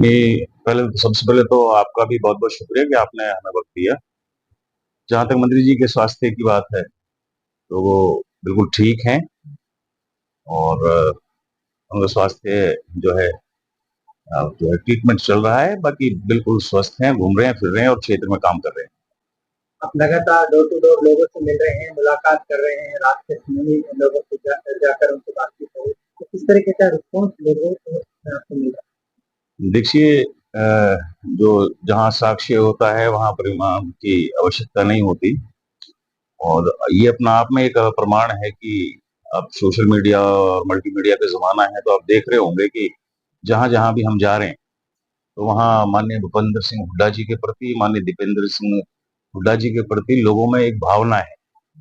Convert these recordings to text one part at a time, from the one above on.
पहले सबसे पहले तो आपका भी बहुत-बहुत शुक्रिया कि आपने हमें वक़्त दिया। जहाँ तक मंत्री जी के स्वास्थ्य की बात है, तो वो बिल्कुल ठीक हैं और उनका स्वास्थ्य जो है ट्रीटमेंट चल रहा है, बाकी बिल्कुल स्वस्थ हैं, घूम रहे हैं, फिर रहे हैं और क्षेत्र में काम कर रहे हैं। आप लगातार डोर टू डोर लोगों से मिल रहे हैं, मुलाकात कर रहे हैं, रात के समय में लोगों से जाकर उनसे बातचीत हो रही है। तो किस तरीके का रिस्पॉन्स लोगों को आपको मिल रहा देखिए जो जहाँ साक्ष्य होता है, वहाँ परिमाण की आवश्यकता नहीं होती और ये अपना आप में एक प्रमाण है कि अब सोशल मीडिया और मल्टीमीडिया का ज़माना है, तो आप देख रहे होंगे कि जहाँ-जहाँ भी हम जा रहे हैं, तो वहाँ माननीय भूपेंद्र सिंह हुड्डा जी के प्रति, माननीय दीपेंद्र सिंह हुड्डा जी के प्रति लोगों में एक भावना है।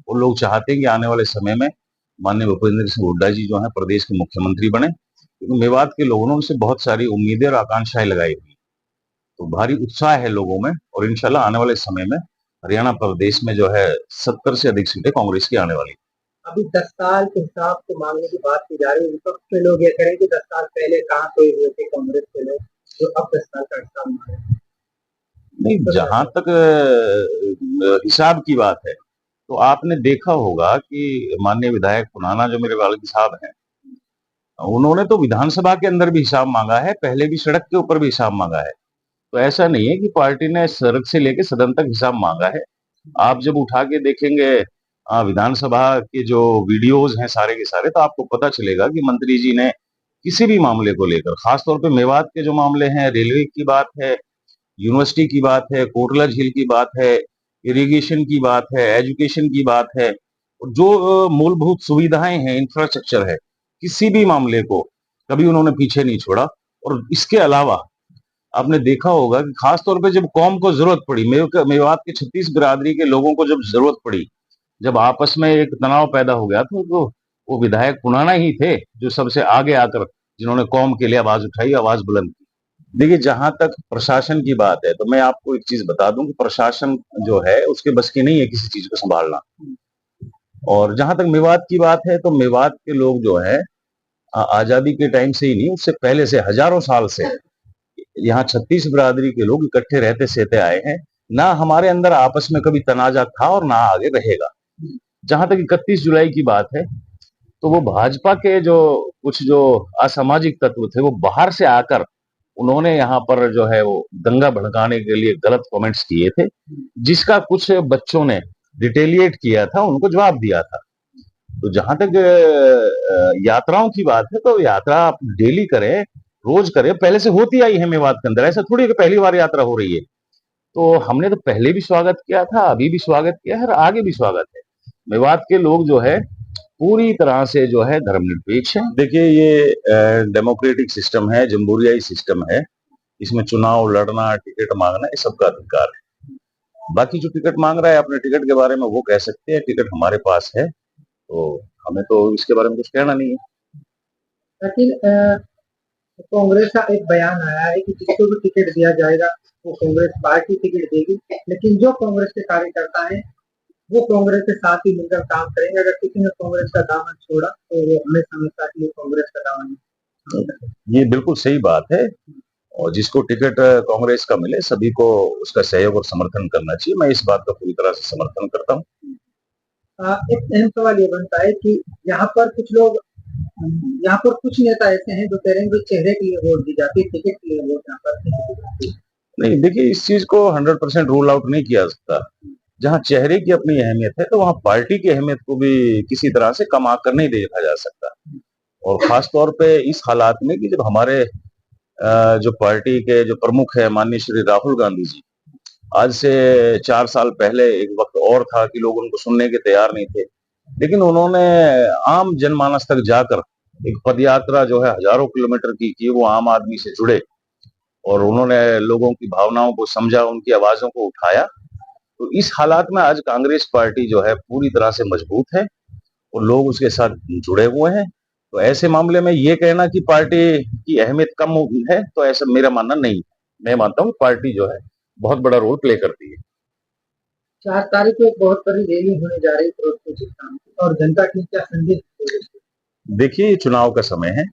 वो लोग चाहते हैं कि आने वाले समय में माननीय भूपेंद्र सिंह हुड्डा जी जो हैं प्रदेश के मुख्यमंत्री बने, क्योंकि मेवात के लोगों ने उनसे बहुत सारी उम्मीदें और आकांक्षाएं लगाई हुई, तो भारी उत्साह है लोगों में और इंशाल्लाह आने वाले समय में हरियाणा प्रदेश में जो है 70 से अधिक सीटें कांग्रेस की आने वाली। अभी 10 साल के हिसाब से मांगने की बात की जा रही है। विपक्ष के लोग ये कह रहे हैं कि 10 साल पहले कहाँ कोई हुए थे कांग्रेस के लोग, जो अब 10 साल का हिसाब मांग रहे हैं। नहीं, जहां तक हिसाब की बात है, तो आपने देखा होगा कि माननीय विधायक पुनाना जो मेरे वालिद साहब हैं, उन्होंने तो विधानसभा के अंदर भी हिसाब मांगा है, पहले भी सड़क के ऊपर भी हिसाब मांगा है। तो ऐसा नहीं है कि पार्टी ने सड़क से लेके सदन तक हिसाब मांगा है। आप जब उठा के देखेंगे विधानसभा के जो वीडियोज हैं सारे के सारे, तो आपको पता चलेगा कि मंत्री जी ने किसी भी मामले को लेकर, खासतौर पे मेवात के जो मामले हैं, रेलवे की बात है, यूनिवर्सिटी की बात है, कोटला झील की बात है, इरिगेशन की बात है, एजुकेशन की बात है, जो मूलभूत सुविधाएं हैं, इंफ्रास्ट्रक्चर है, किसी भी मामले को कभी उन्होंने पीछे नहीं छोड़ा। और इसके अलावा आपने देखा होगा कि खास तौर पे जब कौम को जरूरत पड़ी, मेवात के 36 बिरादरी के लोगों को जब जरूरत पड़ी, जब आपस में एक तनाव पैदा हो गया था, तो वो विधायक पुनाना ही थे जो सबसे आगे आकर जिन्होंने कौम के लिए आवाज उठाई, आवाज बुलंद की। देखिए, जहां तक प्रशासन की बात है, तो मैं आपको एक चीज बता दूं कि प्रशासन जो है उसके बस की नहीं है किसी चीज को संभालना। और जहां तक मेवात की बात है, तो मेवात के लोग जो है आजादी के टाइम से ही नहीं, उससे पहले से हजारों साल से यहाँ 36 बिरादरी के लोग इकट्ठे रहते सहते आए हैं। ना हमारे अंदर आपस में कभी तनाजा था और ना आगे रहेगा। जहां तक 31 जुलाई की बात है, तो वो भाजपा के जो कुछ जो असामाजिक तत्व थे, वो बाहर से आकर उन्होंने यहाँ पर जो है वो दंगा भड़काने के लिए गलत कमेंट्स किए थे, जिसका कुछ बच्चों ने रिटेलिएट किया था, उनको जवाब दिया था। तो जहां तक यात्राओं की बात है, तो यात्रा आप डेली करें, रोज करें, पहले से होती आई है मेवात के अंदर, ऐसा थोड़ी है कि पहली बार यात्रा हो रही है। तो हमने तो पहले भी स्वागत किया था, अभी भी स्वागत किया है और आगे भी स्वागत है। मेवात के लोग जो है पूरी तरह से जो है धर्मनिरपेक्ष है। देखिए, ये डेमोक्रेटिक सिस्टम है, जमहूरियाई सिस्टम है, इसमें चुनाव लड़ना, टिकट मांगना, ये सबका अधिकार है। बाकी जो टिकट मांग रहा है, अपने टिकट के बारे में वो कह सकते हैं, टिकट हमारे पास है, तो हमें तो इसके बारे में कुछ कहना नहीं है। लेकिन कांग्रेस का एक बयान आया है कि जिसको भी टिकट दिया जाएगा वो कांग्रेस पार्टी टिकट देगी, लेकिन जो कांग्रेस के कार्यकर्ता हैं वो कांग्रेस के साथ ही मिलकर काम करेंगे। अगर किसी ने कांग्रेस का दामन छोड़ा तो वो हमेशा हमेशा के लिए कांग्रेस का दामन ये बिल्कुल सही बात है और जिसको टिकट कांग्रेस का मिले, सभी को उसका सहयोग और समर्थन करना चाहिए। मैं इस बात का पूरी तरह से समर्थन करता हूँ। एक अहम सवाल ये बनता है कि यहाँ पर कुछ लोग यहाँ पर कुछ नेता ऐसे हैं जो कह रहे हैं कि चेहरे के लिए वोट दी जाती है, टिकट के लिए वोट यहाँ पर नहीं दी जाती। नहीं, देखिए, इस चीज को 100% रूल आउट नहीं किया सकता। जहाँ चेहरे की अपनी अहमियत है, तो वहाँ पार्टी की अहमियत को भी किसी तरह से कम आकर नहीं देखा जा सकता। और खास तौर पे इस हालात में कि जब हमारे जो पार्टी के जो प्रमुख है माननीय श्री राहुल गांधी जी, आज से 4 साल पहले एक वक्त और था कि लोग उनको सुनने के तैयार नहीं थे, लेकिन उन्होंने आम जनमानस तक जाकर एक पदयात्रा जो है हजारों किलोमीटर की वो आम आदमी से जुड़े और उन्होंने लोगों की भावनाओं को समझा, उनकी आवाजों को उठाया। तो इस हालात में आज कांग्रेस पार्टी जो है पूरी तरह से मजबूत है और लोग उसके साथ जुड़े हुए हैं। तो ऐसे मामले में ये कहना कि पार्टी की अहमियत कम है, तो ऐसा मेरा मानना नहीं है। मैं मानता हूँ पार्टी जो है बहुत बड़ा रोल प्ले करती है। 4 तारीख को एक बहुत बड़ी रैली होने जा रही है फिरोजपुर जिला में और जनता की क्या संदेश। देखिए, ये चुनाव का समय है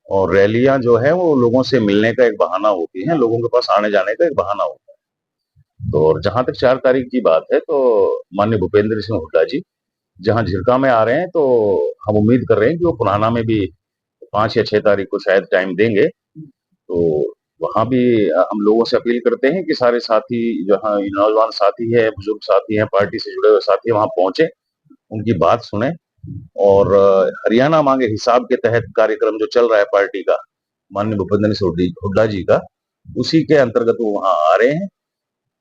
और रैलियां जो है वो लोगों से मिलने का एक बहाना होती है, लोगों के पास आने जाने का एक बहाना होता है। तो और जहां तक 4 तारीख की बात है, तो माननीय भूपेंद्र सिंह हुड्डा जी जहां झिरका में आ रहे हैं, तो हम उम्मीद कर रहे हैं कि वो पुराना में भी 5 या 6 तारीख को शायद टाइम देंगे। तो वहां भी हम लोगों से अपील करते हैं कि सारे साथी, जहाँ नौजवान साथी है, बुजुर्ग साथी हैं, पार्टी से जुड़े हुए साथी वहां पहुंचे, उनकी बात सुने। और हरियाणा मांगे हिसाब के तहत कार्यक्रम जो चल रहा है पार्टी का, माननीय भूपेंद्र सिंह हुड्डा जी का, उसी के अंतर्गत वो वहां आ रहे हैं।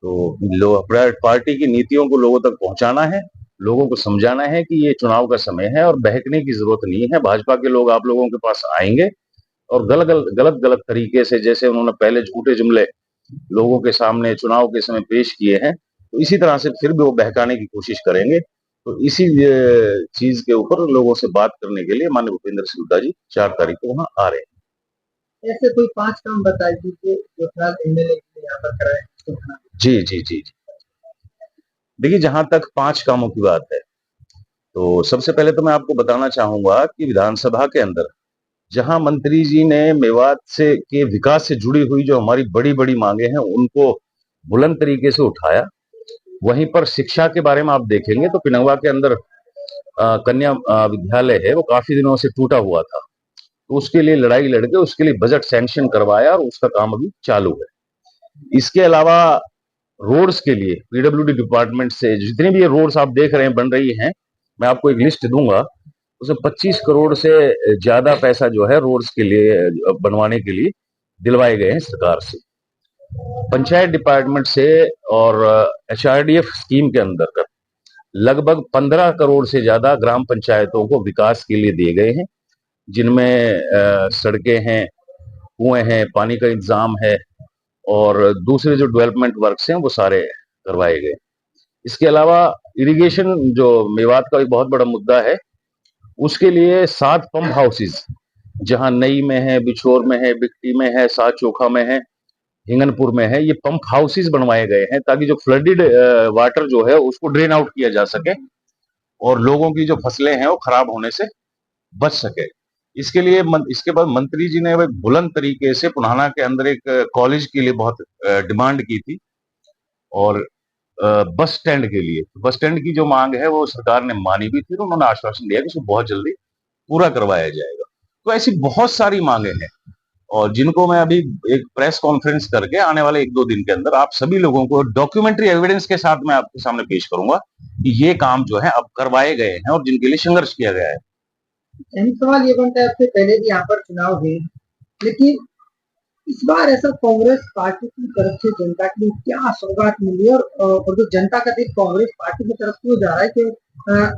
तो पार्टी की नीतियों को लोगों तक पहुंचाना है, लोगों को समझाना है कि ये चुनाव का समय है और बहकने की जरूरत नहीं है। भाजपा के लोग आप लोगों के पास आएंगे और गलत गलत गलत तरीके से, जैसे उन्होंने पहले झूठे जुमले लोगों के सामने चुनाव के समय पेश किए हैं, तो इसी तरह से फिर भी वो बहकाने की कोशिश करेंगे। तो इसी चीज के ऊपर लोगों से बात करने के लिए माननीय भूपेंद्र सिंह हुड्डा जी 4 तारीख को वहां आ रहे हैं। ऐसे कोई 5 काम बता दीजिए जो फिलहाल एमएलए के लिए यहाँ पर कराए तो हाँ। जी जी जी जी। देखिए, जहां तक 5 कामों की बात है, तो सबसे पहले तो मैं आपको बताना चाहूंगा कि विधानसभा के अंदर जहां मंत्री जी ने मेवात से के विकास से जुड़ी हुई जो हमारी बड़ी बड़ी मांगे हैं उनको बुलंद तरीके से उठाया। वहीं पर शिक्षा के बारे में आप देखेंगे तो पिनौवा के अंदर कन्या विद्यालय है, वो काफी दिनों से टूटा हुआ था, तो उसके लिए लड़ाई लड़के उसके लिए बजट सैंक्शन करवाया और उसका काम अभी चालू है। इसके अलावा रोड्स के लिए पीडब्ल्यूडी डिपार्टमेंट से जितनी भी ये रोड्स आप देख रहे हैं बन रही हैं, मैं आपको एक लिस्ट दूंगा, उसमें 25 करोड़ से ज्यादा पैसा जो है रोड्स के लिए बनवाने के लिए दिलवाए गए हैं सरकार से, पंचायत डिपार्टमेंट से। और एचआरडीएफ स्कीम के अंतर्गत लगभग 15 करोड़ से ज्यादा ग्राम पंचायतों को विकास के लिए दिए गए हैं, जिनमें सड़कें हैं, कुएं हैं, पानी का इंतजाम है और दूसरे जो डेवलपमेंट वर्क्स हैं वो सारे करवाए गए। इसके अलावा इरिगेशन जो मेवात का एक बहुत बड़ा मुद्दा है, उसके लिए 7 पंप हाउसेस, जहां नई में है, बिछोर में है, बिक्टी में है, सात चोखा में है, हिंगनपुर में है, ये पंप हाउसेस बनवाए गए हैं ताकि जो फ्लडेड वाटर जो है उसको ड्रेन आउट किया जा सके और लोगों की जो फसलें हैं वो खराब होने से बच सके। इसके लिए इसके बाद मंत्री जी ने एक बुलंद तरीके से पुनाना के अंदर एक कॉलेज के लिए बहुत डिमांड की थी और बस स्टैंड के लिए, बस स्टैंड की जो मांग है वो सरकार ने मानी भी थी, तो उन्होंने आश्वासन दिया कि उसको बहुत जल्दी पूरा करवाया जाएगा। तो ऐसी बहुत सारी मांगे हैं और जिनको मैं अभी एक प्रेस कॉन्फ्रेंस करके आने वाले 1-2 दिन के अंदर आप सभी लोगों को डॉक्यूमेंट्री एविडेंस के साथ मैं आपके सामने पेश करूंगा कि ये काम जो है अब करवाए गए हैं और जिनके लिए संघर्ष किया गया है। सवाल ये बनता है, आपसे पहले भी यहाँ पर चुनाव हुए, लेकिन इस बार ऐसा कांग्रेस पार्टी की तरफ से जनता के लिए क्या सौगात मिली और जो जनता का दिल कांग्रेस पार्टी की तरफ क्यों जा रहा है कि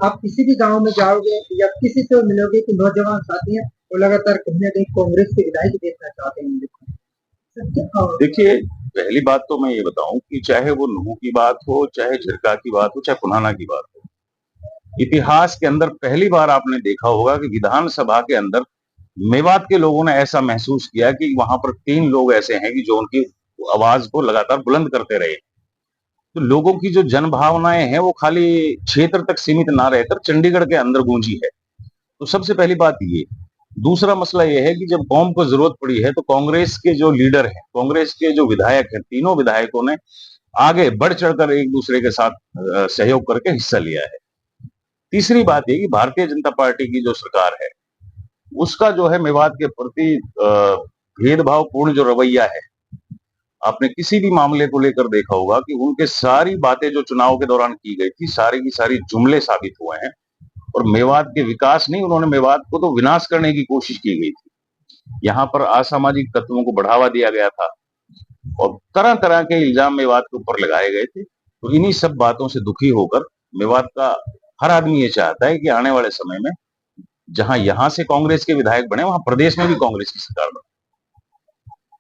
आप किसी भी गांव में जाओगे या किसी से मिलोगे कि नौजवान साथी हैं वो लगातार कहीं ना कहीं कांग्रेस के विधायक देखना चाहते हैं। देखिए, पहली बात तो मैं ये बताऊं कि चाहे वो नुहू की बात हो, चाहे झिरका की बात हो, चाहे पुनाना की बात हो, इतिहास के अंदर पहली बार आपने देखा होगा कि विधानसभा के अंदर मेवात के लोगों ने ऐसा महसूस किया कि वहां पर 3 लोग ऐसे हैं कि जो उनकी आवाज को लगातार बुलंद करते रहे। तो लोगों की जो जन भावनाएं हैं वो खाली क्षेत्र तक सीमित ना रहकर चंडीगढ़ के अंदर गूंजी है। तो सबसे पहली बात ये। दूसरा मसला ये है कि जब कौम को जरूरत पड़ी है तो कांग्रेस के जो लीडर हैं, कांग्रेस के जो विधायक हैं, तीनों विधायकों ने आगे बढ़ चढ़कर एक दूसरे के साथ सहयोग करके हिस्सा लिया है। तीसरी बात ये कि भारतीय जनता पार्टी की जो सरकार है उसका जो है मेवात के प्रति भेदभाव पूर्ण जो रवैया है, आपने किसी भी मामले को लेकर देखा होगा कि उनके सारी बातें जो चुनाव के दौरान की गई थी सारी की सारी जुमले साबित हुए हैं और मेवात के विकास नहीं, उन्होंने मेवात को तो विनाश करने की कोशिश की गई थी। यहाँ पर असामाजिक तत्वों को बढ़ावा दिया गया था और तरह तरह के इल्जाम मेवात के ऊपर लगाए गए थे। तो इन्हीं सब बातों से दुखी होकर मेवात का हर आदमी ये चाहता है कि आने वाले समय में जहां यहाँ से कांग्रेस के विधायक बने वहां प्रदेश में भी कांग्रेस की सरकार बने।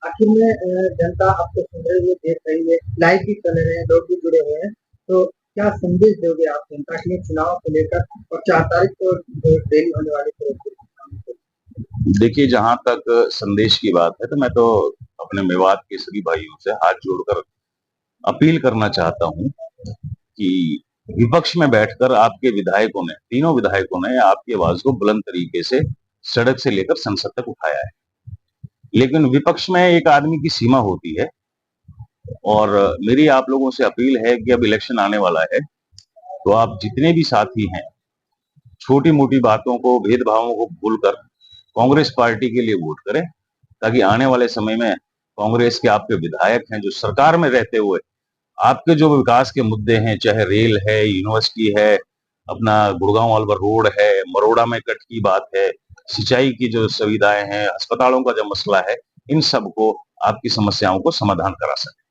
आखिर में जनता आपको सुन रही है, देख रही है, लाइव भी चल रहे हैं, लोग भी जुड़े हुए हैं, तो क्या संदेश दोगे आप जनता के लिए चुनाव को लेकर और 4 तारीख को रैली होने वाली है? देखिए, जहां तक संदेश की बात है तो मैं तो अपने मेवात के सभी भाइयों से हाथ जोड़कर अपील करना चाहता हूं कि विपक्ष में बैठकर आपके विधायकों ने, तीनों विधायकों ने आपकी आवाज को बुलंद तरीके से सड़क से लेकर संसद तक उठाया है। लेकिन विपक्ष में एक आदमी की सीमा होती है और मेरी आप लोगों से अपील है कि अब इलेक्शन आने वाला है, तो आप जितने भी साथी हैं, छोटी मोटी बातों को, भेदभावों को भूलकर कांग्रेस पार्टी के लिए वोट करें, ताकि आने वाले समय में कांग्रेस के आपके विधायक हैं जो सरकार में रहते हुए आपके जो विकास के मुद्दे हैं, चाहे रेल है, यूनिवर्सिटी है, अपना गुड़गांव अलवर रोड है, मरोड़ा में कट की बात है, सिंचाई की जो सुविधाएं हैं, अस्पतालों का जो मसला है, इन सब को आपकी समस्याओं को समाधान करा सके।